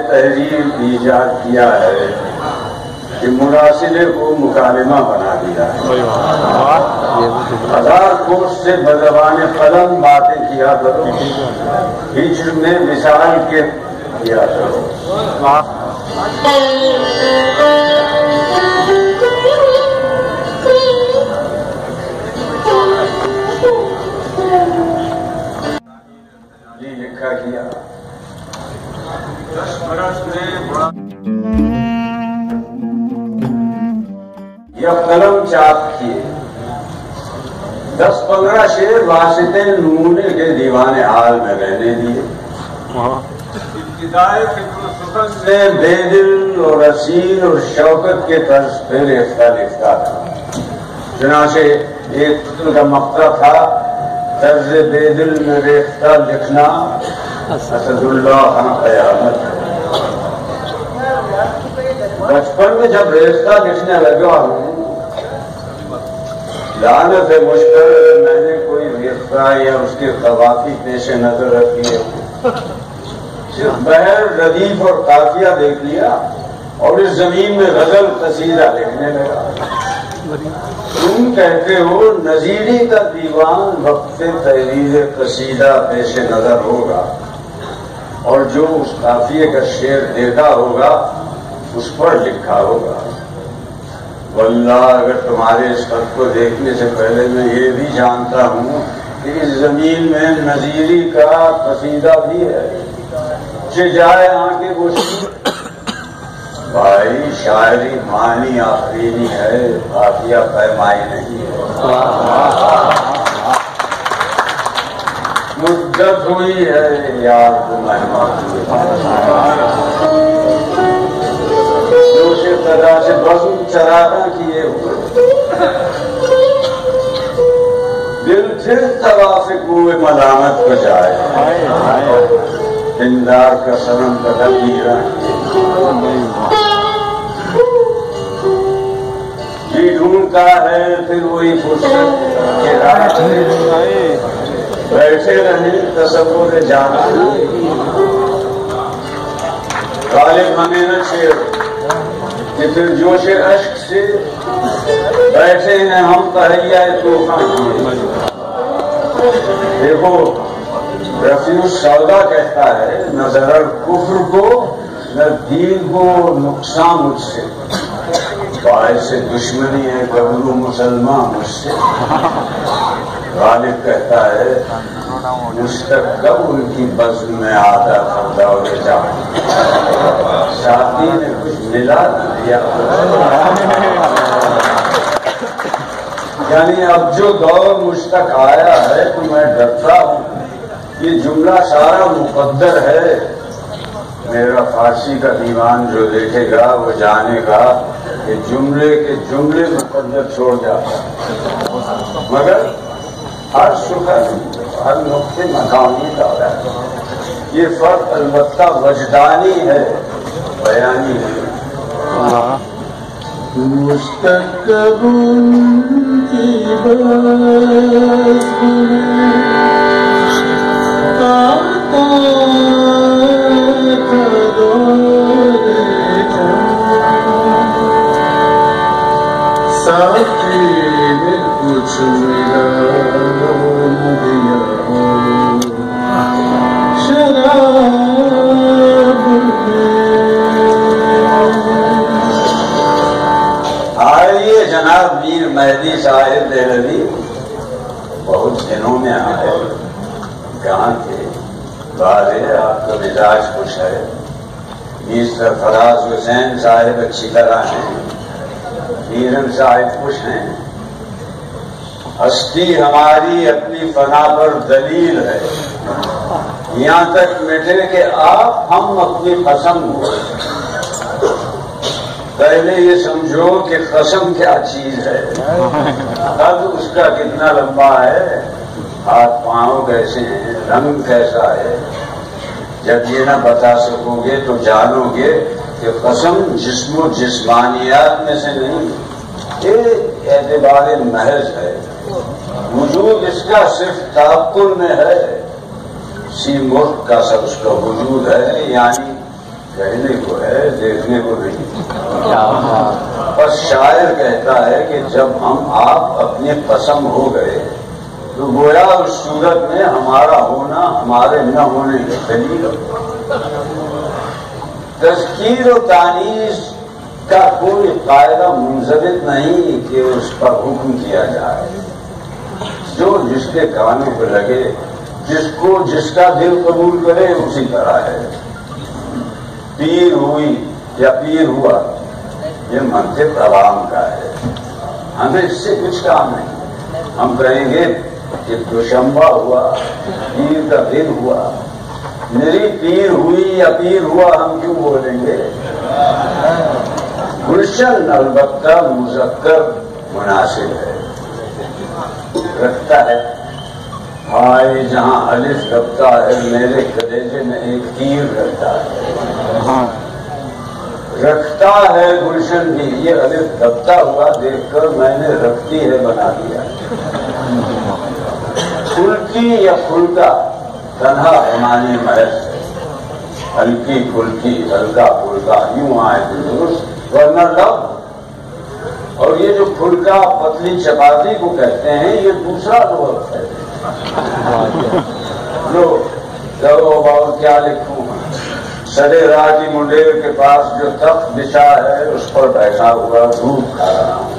تحریر ایجاد کیا ہے کہ مراسلے کو مکالمہ بنا دیا ہے. 1000 کوس سے بزبان قلم باتیں کیا کرو، ہجر میں مثال کے کیا کرو. لکھا کیا 10 برس میں یا قلم چاپ کیے. 10-15 شعر واسطے نمونے کے دیوان حال میں رہنے دیے. ابتدائے فکر و سخن میں بے دل اور اصیل اور شوکت کے طرز پہ ریختہ لکھتا تھا. چنانچہ ایک فصل کا مقطع تھا، طرز بے دل میں ریختہ لکھنا اسد اللہ خان قیامت. بچپن میں جب ریختہ لکھنے لگا ہوں، لعنت ہے مجھ پر میں نے کوئی ریختہ یا اس کے قوافی پیش نظر رکھی ہے. صرف بحر ردیف اور قافیہ دیکھ لیا اور اس زمین میں غزل قصیدہ لکھنے لگا. تم کہتے ہو نظیری کا دیوان وقت تحریر قصیدہ پیش نظر ہوگا اور جو اس قافیے کا شعر دیتا ہوگا اس پر لکھا ہوگا. واللہ اگر تمہارے اس خط کو دیکھنے سے پہلے میں یہ بھی جانتا ہوں کہ اس زمین میں نظیری کا قصیدہ بھی ہے. جائے آنکھیں گوشی بھائی، شاعری معنی آفرینی ہے، قافیہ پیمائی نہیں ہے. مدت ہوئی ہے یار کو مہمان جوش قضا سے بزم چراغاں کیے ہوئے دل پھر طواف کوئے ملامت کو جائے. پندار کا سنم بدل گیا جی ڈھونڈتا ہے پھر وہی فرصت کے راستے بیٹھے رہے تصور جانا. غالب ہمیں نہ چھیڑ کہ پھر جوش اشک سے بیٹھے ہیں ہم تہیا طوفان کیے. دیکھو رفیع السودا کہتا ہے نہ ضرر کفر کو نہ دین کو نقصان مجھ سے، باعث دشمنی ہے گبرو مسلمان مجھ سے. غالب کہتا ہے مستقب ان کی بزم میں آتا تھا دور جان، ساتھی نے کچھ ملا نہ دیا. یعنی اب جو دور مجھ تک آیا ہے تو میں ڈرتا ہوں یہ جملہ سارا مقدر ہے. میرا فارسی کا دیوان جو دیکھے گا وہ جانے گا کہ جملے کے جملے مقدر چھوڑ جاتا ہے، مگر ہر سخن ہر نقطے مقامی کا ہے. یہ فرق البتہ وجدانی ہے، بیانی ہے. مستقب کی ساتھی نے کچھ ملا دیا شراب آئیے جناب میر مہدی صاحب دہلوی، بہت دنوں میں آئے. کہاں تھے؟ واضح آپ کا مزاج خوش ہے. میر سرفراز حسین صاحب اچھی طرح ہیں، میرن صاحب خوش ہیں. ہستی ہماری اپنی فنا پر دلیل ہے، یہاں تک مٹے کہ آپ ہم اپنی قسم ہوئے. پہلے یہ سمجھو کہ قسم کیا چیز ہے، اب اس کا کتنا لمبا ہے، ہاتھ پاؤں کیسے ہیں، رنگ کیسا ہے. جب یہ نہ بتا سکو گے تو جانو گے کہ قسم جسم و جسمانیات میں سے نہیں، یہ اعتبار محض ہے. وجود اس کا صرف تعقل میں ہے، اسی ملک کا سب اس کا وجود ہے. یعنی کہنے کو ہے، دیکھنے کو نہیں۔ بس شاعر کہتا ہے کہ جب ہم آپ اپنے قسم ہو گئے تو گویا اس صورت میں ہمارا ہونا ہمارے نہ ہونے کے دلیل ہو۔ تذکیر و تانیث کا کوئی قاعدہ منضبط نہیں کہ اس پر حکم کیا جائے، جو جس کے کانوں پہ لگے، جس کا دل قبول کرے اسی طرح ہے۔ پیر ہوئی یا پیر ہوا یہ منطق عوام کا ہے، ہمیں اس سے کچھ کام نہیں۔ ہم کہیں گے کہ دوشنبہ ہوا، پیر کا دن ہوا، میری پیر ہوئی یا پیر ہوا ہم کیوں بولیں گے؟ گلشن البتہ مذکر مناسب ہے، رکھتا ہے بھائی جہاں الف رکھتا ہے میرے کلیجے میں ایک تیر رکھتا ہے، رکھتا ہے گلشن بھی، یہ الف دبتا ہوا دیکھ کر میں نے رکھتی ہے بنا دیا۔ پھلکی یا پھلکا تنہا ہمانی محض ہے، ہلکی پھلکی ہلکا پھلکا یوں آئے درست، ورنہ لب۔ اور یہ جو پھلکا پتلی چپاتی کو کہتے ہیں یہ دوسرا لفظ ہے۔ لو باؤ کیا لکھوں، سرے راہ کی منڈیر کے پاس جو تخت بچھا ہے اس پر بیٹھا ہوا دھوپ کھا رہا ہوں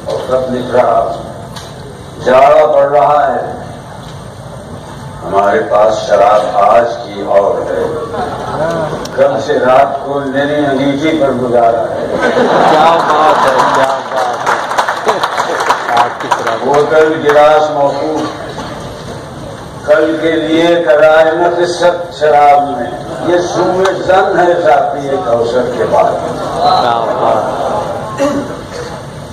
اور خط لکھ رہا ہوں۔ جاڑا پڑ رہا ہے، ہمارے پاس شراب آج کی اور ہے، کل سے رات کو میری انگیٹھی پر گزارا ہے۔ کیا بات ہے، کیا بات ہے۔ بوتل گلاس موقوف، کل کے لیے کرائے نہ قصت شراب میں، یہ سوئے زن ہے ذاتی کوثر کے بعد۔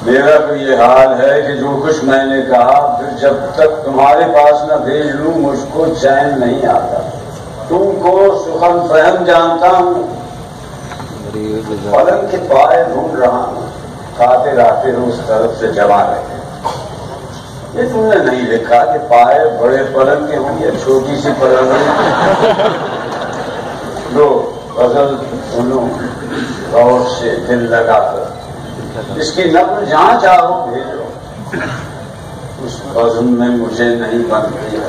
میرا تو یہ حال ہے کہ جو کچھ میں نے کہا پھر جب تک تمہارے پاس نہ بھیج لوں مجھ کو چین نہیں آتا۔ تم کو سخن فہم جانتا ہوں، پلنگ کے پائے ڈھونڈ رہا ہوں، کھاتے رہتے ہو اس طرف سے جما رہے۔ یہ تم نے نہیں لکھا کہ پائے بڑے پلنگ کے ہوں یا چھوٹی سی پلنگ ہے۔ لو غزل سنو غور سے دل لگا کر، اس کی نقل جہاں چاہو بھیجو، اس بزم میں مجھے نہیں بنتی ہے۔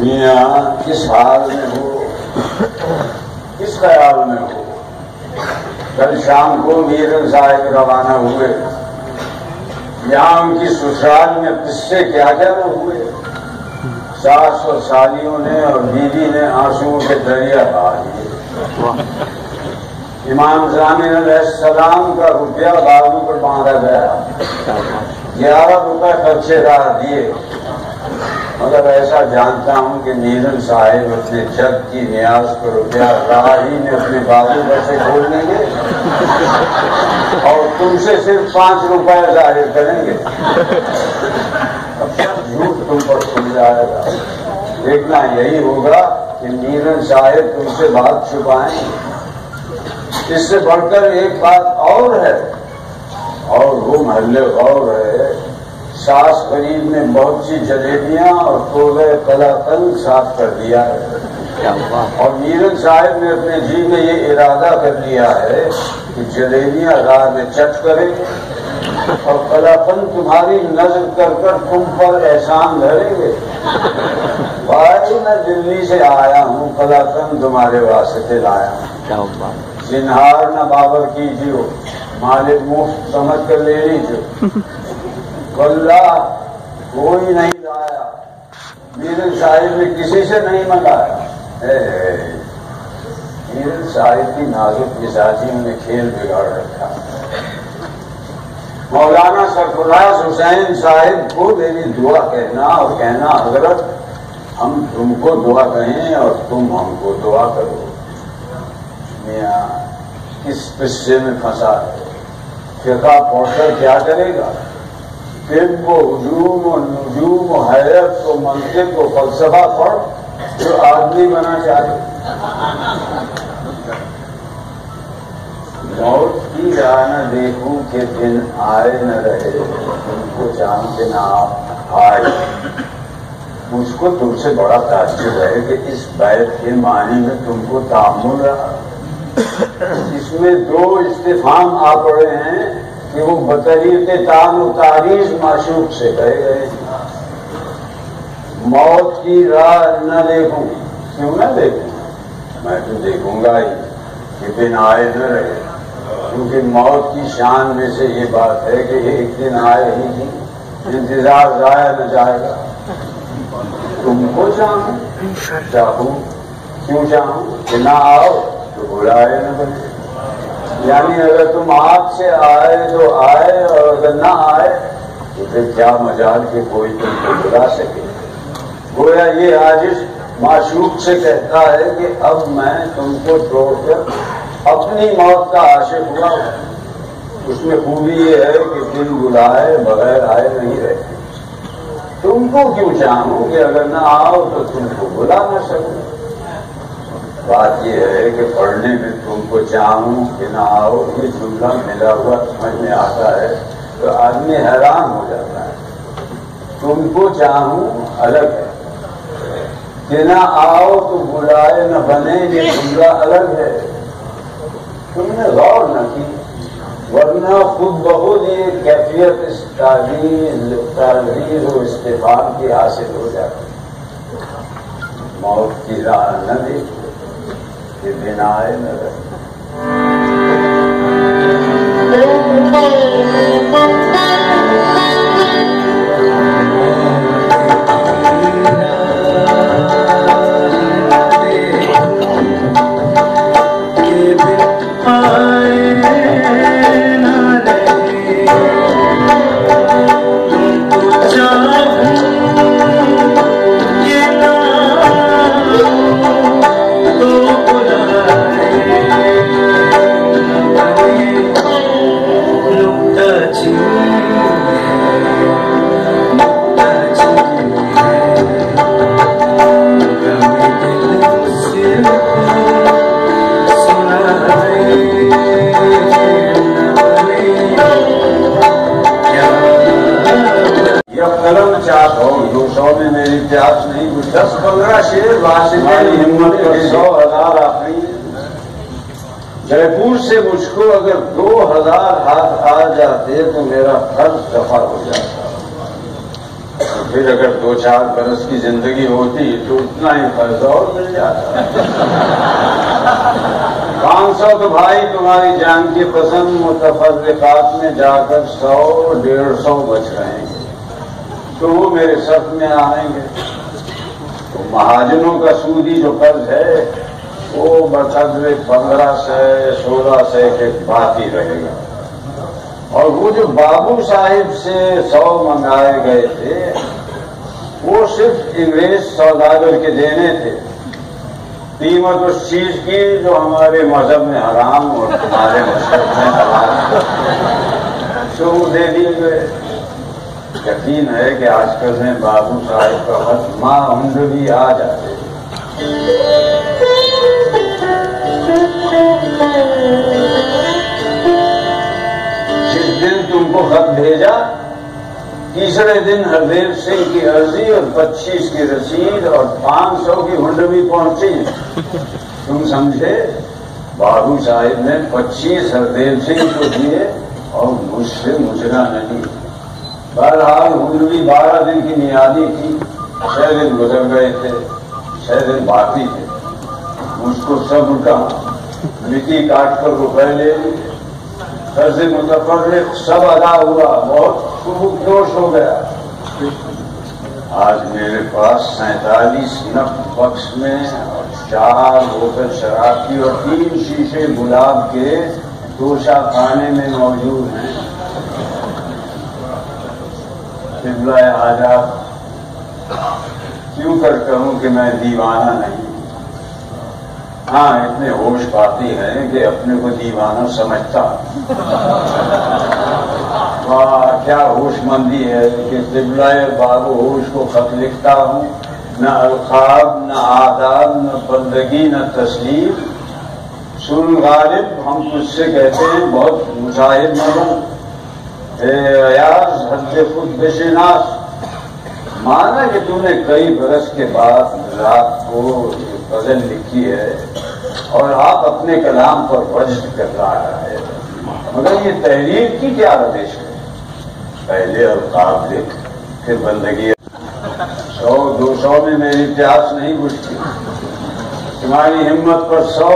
میاں کس حال میں ہو، کس خیال میں ہو؟ کل شام کو میر صاحب روانہ ہوئے، یہاں ان کی سسرال میں قصے کیا کیا نہ ہوئے۔ ساس اور سالیوں نے اور بیوی نے آنسو کے دریا بہا دیے۔ امام ضامن علیہ السلام کا روپیہ بازو پر باندھا گیا، 11 روپے خرچے دار دیے، مگر ایسا جانتا ہوں کہ نیلم صاحب اپنے جگ کی نیاز پر روپیہ راہی میں اپنے بازو پر سے کھول لیں گے اور تم سے صرف 5 روپے ظاہر کریں گے۔ اب سب جھوٹ تم پر کھل جائے گا۔ دیکھنا یہی ہوگا کہ نیلم صاحب تم سے بات چھپائیں۔ اس سے بڑھ کر ایک بات اور ہے، اور وہ محلے غور ہے، ساس قریب نے بہت سی جلیبیاں اور توبہ قلاقند صاف کر دیا ہے، اور میرن صاحب نے اپنے جی میں یہ ارادہ کر لیا ہے کہ جلیبیاں راہ میں چٹ کریں اور قلاقند تمہاری نظر کر کر تم پر احسان دھریں گے۔ بھائی میں دلی سے آیا ہوں، قلاقند تمہارے واسطے لایا ہوں، سنہار نہ بابر کیجیے، مالک مفت سمجھ کر لے لیجیے۔ واللہ کوئی نہیں لایا، میرن صاحب نے کسی سے نہیں منگایا۔ میرن صاحب کی نازک مزاجیوں نے کھیل بگاڑ رکھا۔ مولانا سرفراز حسین صاحب کو میری دعا کہنا اور کہنا حضرت ہم تم کو دعا کہیں اور تم ہم کو دعا کرو۔ میاں کس قصے میں پھنسا ہے، فقہ پڑھ کر کیا کرے گا؟ طب و علوم و نجوم و حیرت و منطق و فلسفہ پڑھ جو آدمی بنا چاہے۔ موت کی راہ نہ دیکھوں کہ دن آئے نہ رہے، تم کو جان کے نہ آئے۔ مجھ کو تم سے بڑا تعجب ہے کہ اس بیت کے معنی میں تم کو تعامل رہا۔ اس میں 2 استفہام آ پڑے ہیں کہ وہ بطریق تان و تاریخ معشوق سے کہے گئے۔ موت کی راہ نہ دیکھوں، کیوں نہ دیکھوں؟ میں تو دیکھوں گا ہی کہ دن آئے نہ رہے، کیونکہ موت کی شان میں سے یہ بات ہے کہ ایک دن آئے ہی نہیں، انتظار ضائع نہ جائے گا۔ تم کو چاہوں کیوں چاہوں کہ نہ آؤ تو بلائے نہ بنے، یعنی اگر تم آپ سے آئے تو آئے اور اگر نہ آئے تو پھر کیا مجال کہ کوئی تم کو بلا سکے۔ گویا یہ عاجز معشوق سے کہتا ہے کہ اب میں تم کو چھوڑ کر اپنی موت کا عاشق ہوا ہوں۔ اس میں خوبی یہ ہے کہ دل بلائے بغیر آئے نہیں رہتے۔ تم کو کیوں چاہوں کہ اگر نہ آؤ تو تم کو بلا نہ سکوں۔ بات یہ ہے کہ پڑھنے میں تم کو چاہوں کہ نہ آؤ یہ جملہ ملا ہوا سمجھ میں آتا ہے تو آدمی حیران ہو جاتا ہے۔ تم کو چاہوں الگ ہے، کہ نہ آؤ تو بلائے نہ بنے یہ جملہ الگ ہے۔ تم نے غور نہ کی، ورنہ خود بخود یہ کیفیت اس تعبیر و استفہام کی حاصل ہو جاتی۔ موت کی راہ نہ دیکھو کہ دن آئے نہ رہے۔ touching شعر واسطے ہمت پر 100,000 آخری جے پور سے مجھ کو اگر 2,000 ہاتھ آ جاتے تو میرا قرض دفع ہو جاتا، پھر اگر 2-4 برس کی زندگی ہوتی تو اتنا ہی قرض اور مل جاتا۔ 500 تو بھائی تمہاری جان کی قسم متفرقات میں جا کر 100-150 بچ رہے ہیں، تو وہ میرے صف میں آئیں گے۔ تو مہاجنوں کا سودی جو قرض ہے وہ بقدر 1500-1600 کے باقی رہے گا، اور وہ جو بابو صاحب سے 100 منگائے گئے تھے وہ صرف انگریز سوداگر کے دینے تھے، قیمت اس چیز کی جو ہمارے مذہب میں حرام اور تمہارے مذہب میں حلال تو وہ دے دیے گئے۔ یقین ہے کہ آج کل میں بابو صاحب کا خط ماں ہند بھی آ جاتے۔ جس دن تم کو خط بھیجا تیسرے دن ہردیو سنگھ کی عرضی اور 25 کی رسید اور 500 کی ہنڈوی پہنچی، تم سمجھے؟ بابو صاحب نے 25 ہردیو سنگھ کو دیے اور مجھ سے مجرا نہیں۔ بہرحال ہنڈوی 12 دن کی میعادی تھی، 6 دن گزر گئے تھے، 6 دن باقی تھے۔ مجھ کو صبر کا مٹی کاٹ کر روپے لے لیے، قرض متفرق سب ادا ہوا، بہت خوب جوش ہو گیا۔ آج میرے پاس 47 نق بکس میں اور 4 بوتل شراب کی اور 3 شیشے گلاب کے دوشا خانے میں موجود ہیں۔ قبلہ حاجات کیوں کر کہوں کہ میں دیوانہ نہیں، ہاں اتنے ہوش باقی ہیں کہ اپنے کو دیوانہ سمجھتا۔ واہ کیا ہوش مندی ہے کہ قبلہ بابو ہوش کو خط لکھتا ہوں، نہ القاب نہ آداب نہ بندگی نہ تسلیم۔ سن غالب ہم تجھ سے کہتے ہیں بہت مجاہد نہ بن، اے ایاز حد خود بشناس، مانا کہ تم نے کئی برس کے بعد رات کو غزل لکھی ہے اور آپ اپنے کلام پر وجد کر رہا ہے، مگر یہ تحریر کی کیا روش ہے؟ پہلے القاب لکھ پھر بندگی۔ 100-200 میں میری پیاس نہیں بجھتی، تمہاری ہمت پر 100